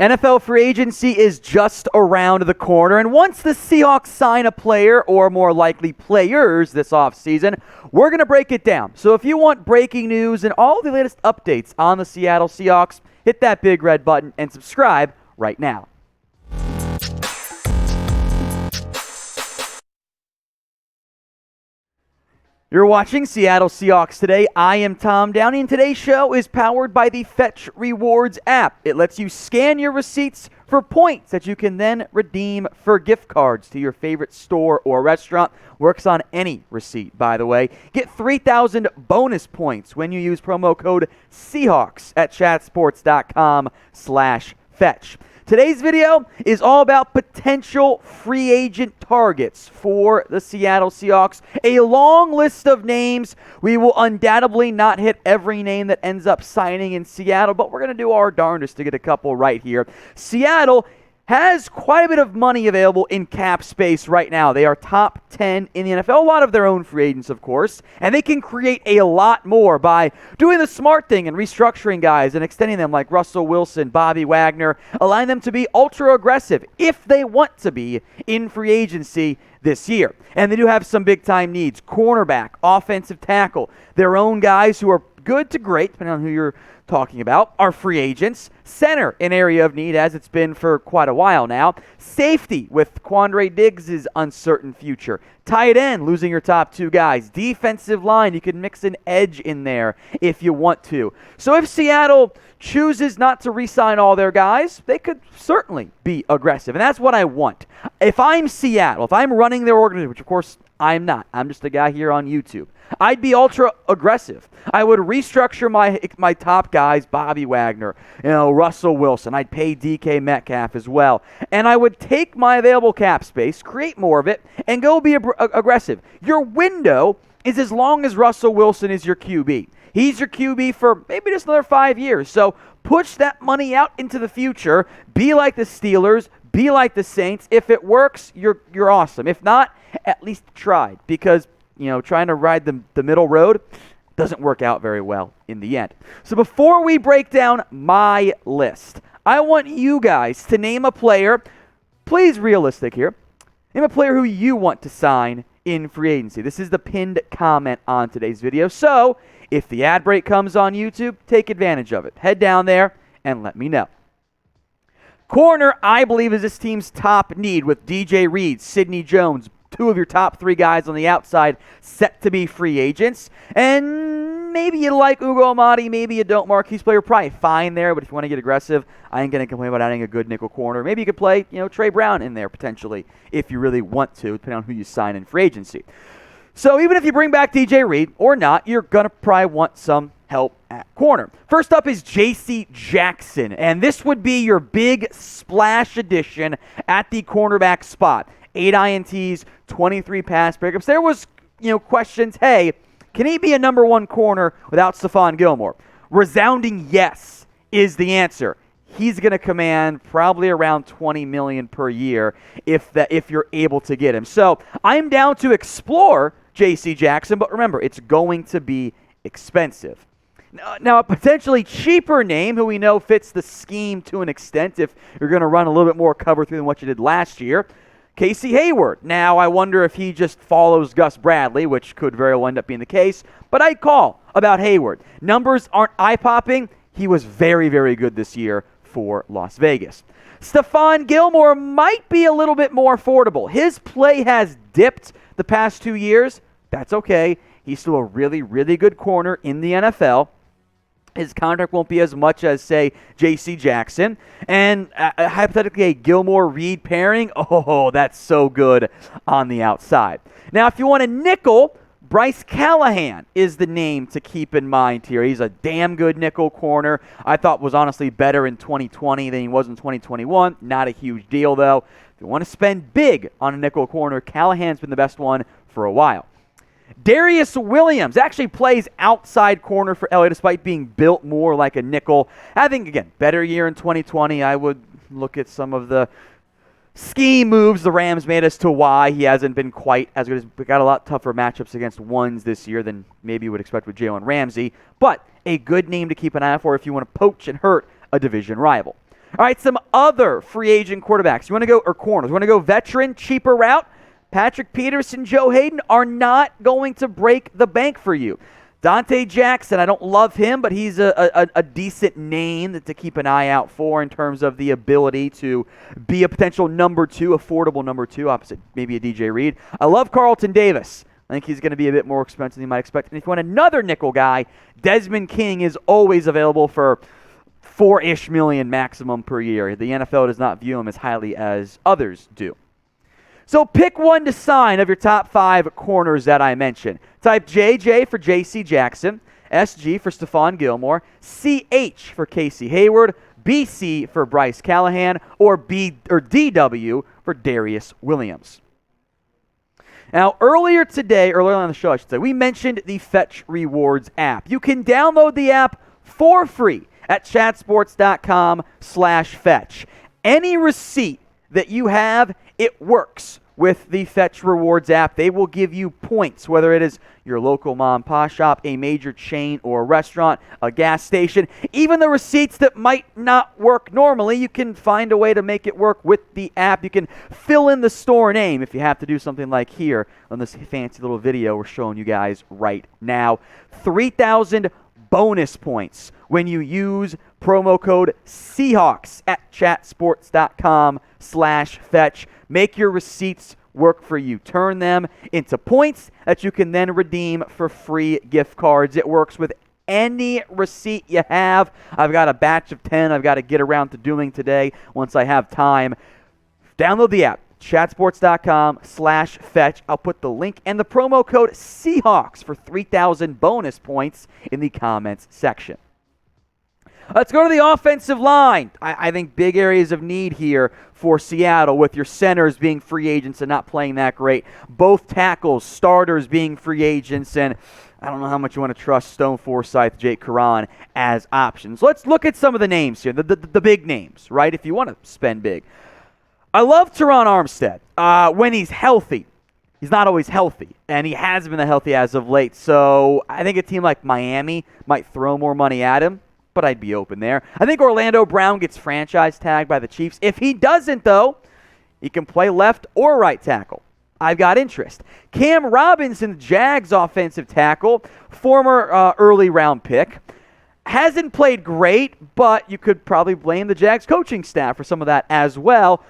NFL free agency is just around the corner, and once the Seahawks sign a player, or more likely players, this offseason, we're going to break it down. So if you want breaking news and all the latest updates on the Seattle Seahawks, hit that big red button and subscribe right now. You're watching Seattle Seahawks Today. I am Tom Downey, and today's show is powered by the Fetch Rewards app. It lets you scan your receipts for points that you can then redeem for gift cards to your favorite store or restaurant. Works on any receipt, by the way. Get 3,000 bonus points when you use promo code Seahawks at chatsports.com/fetch. Today's video is all about potential free agent targets for the Seattle Seahawks. A long list of names. We will undoubtedly not hit every name that ends up signing in Seattle, but we're going to do our darndest to get a couple right here. Seattle has quite a bit of money available in cap space right now. They are top 10 in the NFL. A lot of their own free agents, of course. And they can create a lot more by doing the smart thing and restructuring guys and extending them like Russell Wilson, Bobby Wagner, allowing them to be ultra aggressive if they want to be in free agency this year. And they do have some big-time needs. Cornerback, offensive tackle, their own guys who are good to great, depending on who you're talking about, are free agents. Center, an area of need, as it's been for quite a while now. Safety, with Quandre Diggs' uncertain future. Tight end, losing your top two guys. Defensive line, you can mix an edge in there if you want to. So if Seattle chooses not to re-sign all their guys, they could certainly be aggressive. And that's what I want. If I'm Seattle, if I'm running their organization, which of course I'm not, I'm just a guy here on YouTube, I'd be ultra aggressive. I would restructure my top guys, Bobby Wagner, Russell Wilson. I'd pay DK Metcalf as well. And I would take my available cap space, create more of it, and go be aggressive. Your window is as long as Russell Wilson is your QB. He's your QB for maybe just another 5 years. So push that money out into the future. Be like the Steelers. Be like the Saints. If it works, you're awesome. If not, at least tried. Because trying to ride the middle road doesn't work out very well in the end. So before we break down my list, I want you guys to name a player, please realistic here, name a player who you want to sign in free agency. This is the pinned comment on today's video. So if the ad break comes on YouTube, take advantage of it. Head down there and let me know. Corner, I believe, is this team's top need with DJ Reed, Sidney Jones, two of your top three guys on the outside set to be free agents. And maybe you like Ugo Amadi, maybe you don't. Marquise player, probably fine there, but if you want to get aggressive, I ain't going to complain about adding a good nickel corner. Maybe you could play, Trey Brown in there potentially if you really want to, depending on who you sign in free agency. So even if you bring back DJ Reed or not, you're going to probably want some help at corner. First up is J.C. Jackson, and this would be your big splash addition at the cornerback spot. 8 INTs, 23 pass breakups. There was, questions, hey, can he be a number one corner without Stephon Gilmore? Resounding yes is the answer. He's going to command probably around $20 million per year if you're able to get him. So I'm down to explore J.C. Jackson, but remember, it's going to be expensive. Now, a potentially cheaper name who we know fits the scheme to an extent if you're going to run a little bit more cover through than what you did last year, Casey Hayward. Now, I wonder if he just follows Gus Bradley, which could very well end up being the case, but I'd call about Hayward. Numbers aren't eye-popping. He was very, very good this year for Las Vegas. Stephon Gilmore might be a little bit more affordable. His play has dipped the past 2 years. That's okay. He's still a really, really good corner in the NFL. His contract won't be as much as, say, J.C. Jackson. And hypothetically, a Gilmore-Reed pairing, oh, that's so good on the outside. Now, if you want a nickel, Bryce Callahan is the name to keep in mind here. He's a damn good nickel corner. I thought was honestly better in 2020 than he was in 2021. Not a huge deal, though. If you want to spend big on a nickel corner, Callahan's been the best one for a while. Darious Williams actually plays outside corner for LA despite being built more like a nickel. I think, again, better year in 2020. I would look at some of the scheme moves the Rams made as to why he hasn't been quite as good. He's got a lot tougher matchups against ones this year than maybe you would expect with Jalen Ramsey. But a good name to keep an eye out for if you want to poach and hurt a division rival. All right, some other free agent quarterbacks. You want to go, or corners. You want to go veteran, cheaper route? Patrick Peterson, Joe Haden are not going to break the bank for you. Donte Jackson, I don't love him, but he's a decent name to keep an eye out for in terms of the ability to be a potential number 2, affordable number 2, opposite maybe a DJ Reed. I love Carlton Davis. I think he's going to be a bit more expensive than you might expect. And if you want another nickel guy, Desmond King is always available for $4-ish million maximum per year. The NFL does not view him as highly as others do. So pick one to sign of your top 5 corners that I mentioned. Type JJ for JC Jackson, SG for Stephon Gilmore, CH for Casey Hayward, BC for Bryce Callahan, or DW for Darious Williams. Now, earlier on the show, I should say, we mentioned the Fetch Rewards app. You can download the app for free at chatsports.com/fetch. Any receipt that you have, it works with the Fetch Rewards app. They will give you points, whether it is your local mom and pop shop, a major chain or restaurant, a gas station. Even the receipts that might not work normally, you can find a way to make it work with the app. You can fill in the store name if you have to do something like here on this fancy little video we're showing you guys right now. 3,000 bonus points when you use promo code Seahawks at chatsports.com/fetch. Make your receipts work for you. Turn them into points that you can then redeem for free gift cards. It works with any receipt you have. I've got a batch of 10 I've got to get around to doing today once I have time. Download the app, chatsports.com/fetch. I'll put the link and the promo code Seahawks for 3,000 bonus points in the comments section. Let's go to the offensive line. I think big areas of need here for Seattle with your centers being free agents and not playing that great. Both tackles, starters being free agents, and I don't know how much you want to trust Stone Forsythe, Jake Curran as options. Let's look at some of the names here, the big names, right, if you want to spend big. I love Teron Armstead when he's healthy. He's not always healthy, and he has been healthy as of late. So I think a team like Miami might throw more money at him, but I'd be open there. I think Orlando Brown gets franchise tagged by the Chiefs. If he doesn't, though, he can play left or right tackle. I've got interest. Cam Robinson, Jags offensive tackle, former early round pick. Hasn't played great, but you could probably blame the Jags coaching staff for some of that as well.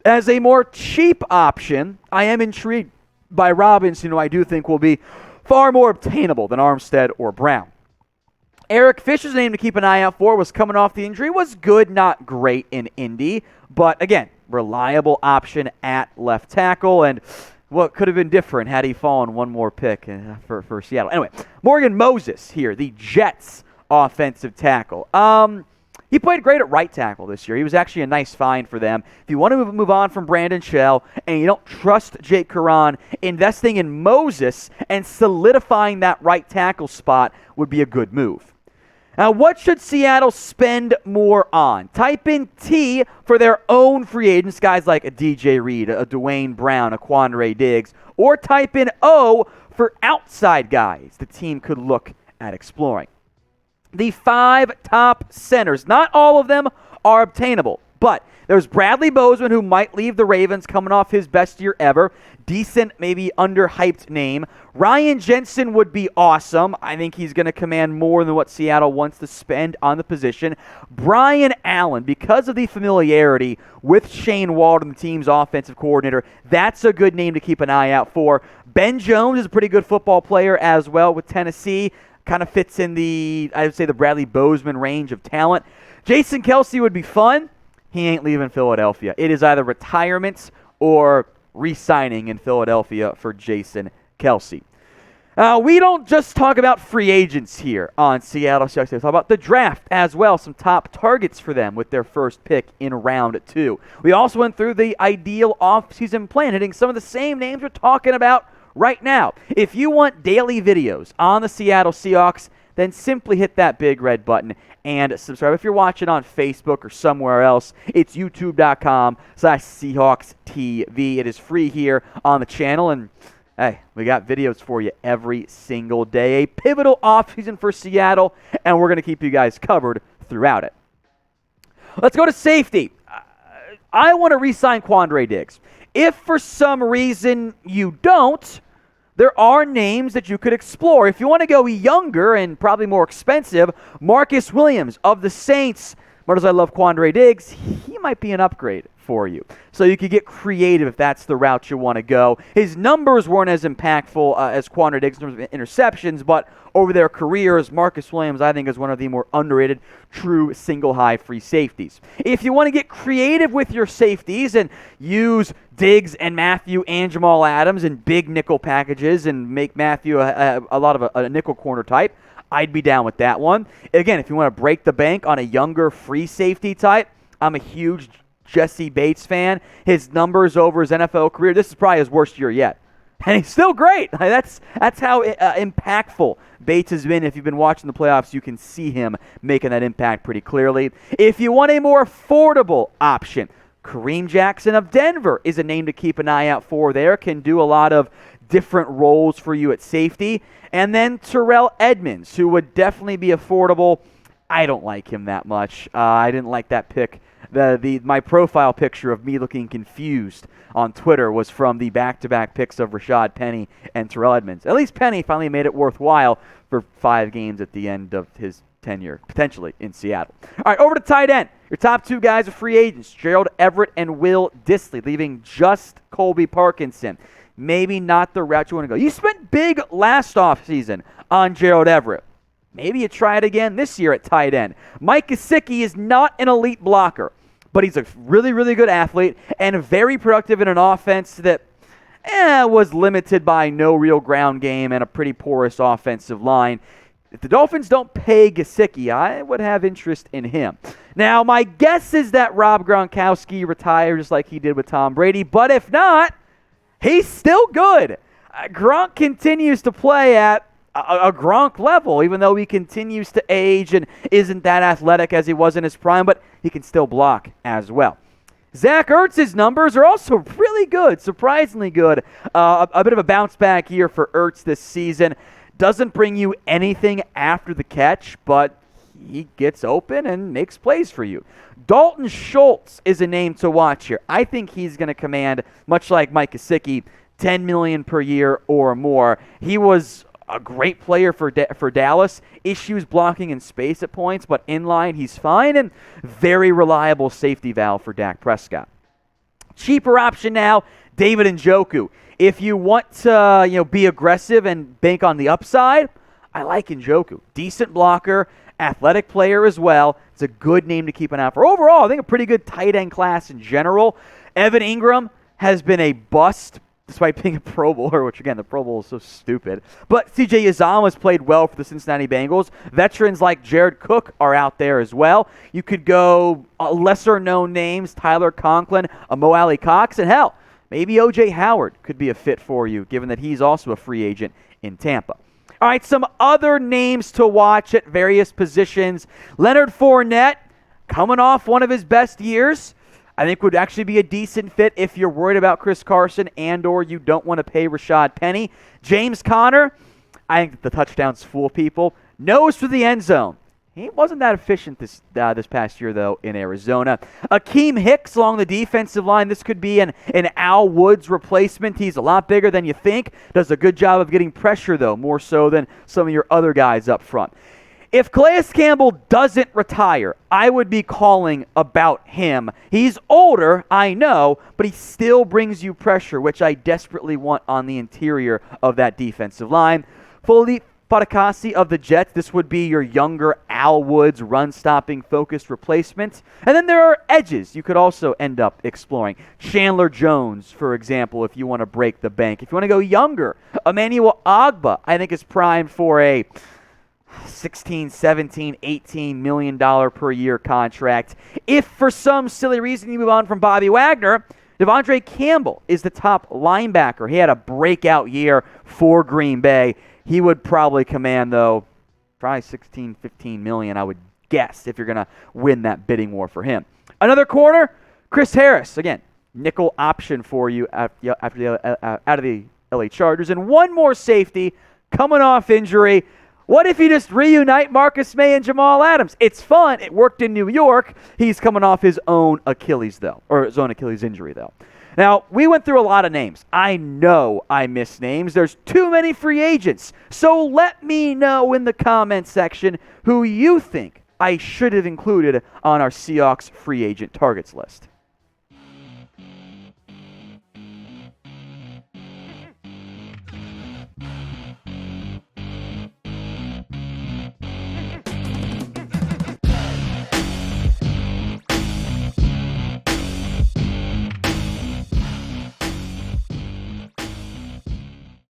As a more cheap option, I am intrigued by Robinson, who I do think will be far more obtainable than Armstead or Brown. Eric Fisher's name to keep an eye out for, was coming off the injury, was good, not great in Indy, but again, reliable option at left tackle, and what could have been different had he fallen one more pick for Seattle. Anyway, Morgan Moses here, the Jets offensive tackle. He played great at right tackle this year. He was actually a nice find for them. If you want to move on from Brandon Shell and you don't trust Jake Curran, investing in Moses and solidifying that right tackle spot would be a good move. Now, what should Seattle spend more on? Type in T for their own free agents, guys like a DJ Reed, a Dwayne Brown, a Quandre Diggs, or type in O for outside guys the team could look at exploring. The 5 top centers, not all of them are obtainable, but there's Bradley Bozeman, who might leave the Ravens coming off his best year ever. Decent, maybe underhyped name. Ryan Jensen would be awesome. I think he's going to command more than what Seattle wants to spend on the position. Brian Allen, because of the familiarity with Shane Waldron, the team's offensive coordinator, that's a good name to keep an eye out for. Ben Jones is a pretty good football player as well with Tennessee. Kind of fits in the, I would say, the Bradley Bozeman range of talent. Jason Kelce would be fun. He ain't leaving Philadelphia. It is either retirement or re-signing in Philadelphia for Jason Kelce. We don't just talk about free agents here on Seattle Seahawks. We talk about the draft as well. Some top targets for them with their first pick in round 2. We also went through the ideal offseason plan, hitting some of the same names we're talking about right now. If you want daily videos on the Seattle Seahawks, then simply hit that big red button and subscribe. If you're watching on Facebook or somewhere else, it's youtube.com/SeahawksTV. It is free here on the channel, and hey, we got videos for you every single day. A pivotal offseason for Seattle, and we're going to keep you guys covered throughout it. Let's go to safety. I want to re-sign Quandre Diggs. If for some reason you don't, there are names that you could explore. If you want to go younger and probably more expensive, Marcus Williams of the Saints. Much as I love Quandre Diggs, he might be an upgrade for you. So you could get creative if that's the route you want to go. His numbers weren't as impactful as Quandre Diggs in terms of interceptions, but over their careers, Marcus Williams, I think, is one of the more underrated true single-high free safeties. If you want to get creative with your safeties and use Diggs and Mathieu and Jamal Adams in big nickel packages and make Mathieu a lot of a nickel corner type, I'd be down with that one. Again, if you want to break the bank on a younger free safety type, I'm a huge Jesse Bates fan. His numbers over his NFL career, this is probably his worst year yet. And he's still great. That's how impactful Bates has been. If you've been watching the playoffs, you can see him making that impact pretty clearly. If you want a more affordable option, Kareem Jackson of Denver is a name to keep an eye out for there. Can do a lot of different roles for you at safety. And then Terrell Edmonds, who would definitely be affordable. I don't like him that much. I didn't like that pick. My profile picture of me looking confused on Twitter was from the back-to-back picks of Rashad Penny and Terrell Edmonds. At least Penny finally made it worthwhile for 5 games at the end of his tenure, potentially in Seattle. All right, over to tight end. Your top 2 guys are free agents, Gerald Everett and Will Dissly, leaving just Colby Parkinson. Maybe not the route you want to go. You spent big last offseason on Gerald Everett. Maybe you try it again this year at tight end. Mike Gesicki is not an elite blocker, but he's a really, really good athlete and very productive in an offense that was limited by no real ground game and a pretty porous offensive line. If the Dolphins don't pay Gesicki, I would have interest in him. Now, my guess is that Rob Gronkowski retires just like he did with Tom Brady, but if not, he's still good. Gronk continues to play at a Gronk level, even though he continues to age and isn't that athletic as he was in his prime, but he can still block as well. Zach Ertz's numbers are also really good, surprisingly good. A bit of a bounce back year for Ertz this season. Doesn't bring you anything after the catch, but he gets open and makes plays for you. Dalton Schultz is a name to watch here. I think he's going to command, much like Mike Gesicki, $10 million per year or more. He was a great player for Dallas. Issues blocking in space at points, but in line he's fine, and very reliable safety valve for Dak Prescott. Cheaper option now, David Njoku. If you want to be aggressive and bank on the upside, I like Njoku. Decent blocker, athletic player as well. It's a good name to keep an eye out for. Overall, I think a pretty good tight end class in general. Evan Ingram has been a bust despite being a Pro Bowler, which, again, the Pro Bowl is so stupid. But C.J. Uzomah has played well for the Cincinnati Bengals. Veterans like Jared Cook are out there as well. You could go lesser-known names, Tyler Conklin, Mo Alley Cox, and hell, maybe O.J. Howard could be a fit for you, given that he's also a free agent in Tampa. All right, some other names to watch at various positions. Leonard Fournette, coming off one of his best years, I think would actually be a decent fit if you're worried about Chris Carson and or you don't want to pay Rashad Penny. James Conner, I think the touchdowns fool people. Nose for the end zone. He wasn't that efficient this past year, though, in Arizona. Akiem Hicks along the defensive line. This could be an Al Woods replacement. He's a lot bigger than you think. Does a good job of getting pressure, though, more so than some of your other guys up front. If Calais Campbell doesn't retire, I would be calling about him. He's older, I know, but he still brings you pressure, which I desperately want on the interior of that defensive line. Fully Fatukasi of the Jets, this would be your younger Al Woods run-stopping focused replacement. And then there are edges you could also end up exploring. Chandler Jones, for example, if you want to break the bank. If you want to go younger, Emmanuel Ogbah, I think is primed for a $16, $17, $18 million per year contract. If for some silly reason you move on from Bobby Wagner, Devondre Campbell is the top linebacker. He had a breakout year for Green Bay. He would probably command, though, probably $16, $15 million, I would guess, if you're going to win that bidding war for him. Another corner, Chris Harris. Again, nickel option for you out of the LA Chargers. And one more safety coming off injury. What if you just reunite Marcus May and Jamal Adams? It's fun. It worked in New York. He's coming off his own Achilles, though, or his own Achilles injury, though. Now, we went through a lot of names. I know I missed names. There's too many free agents. So let me know in the comment section who you think I should have included on our Seahawks free agent targets list.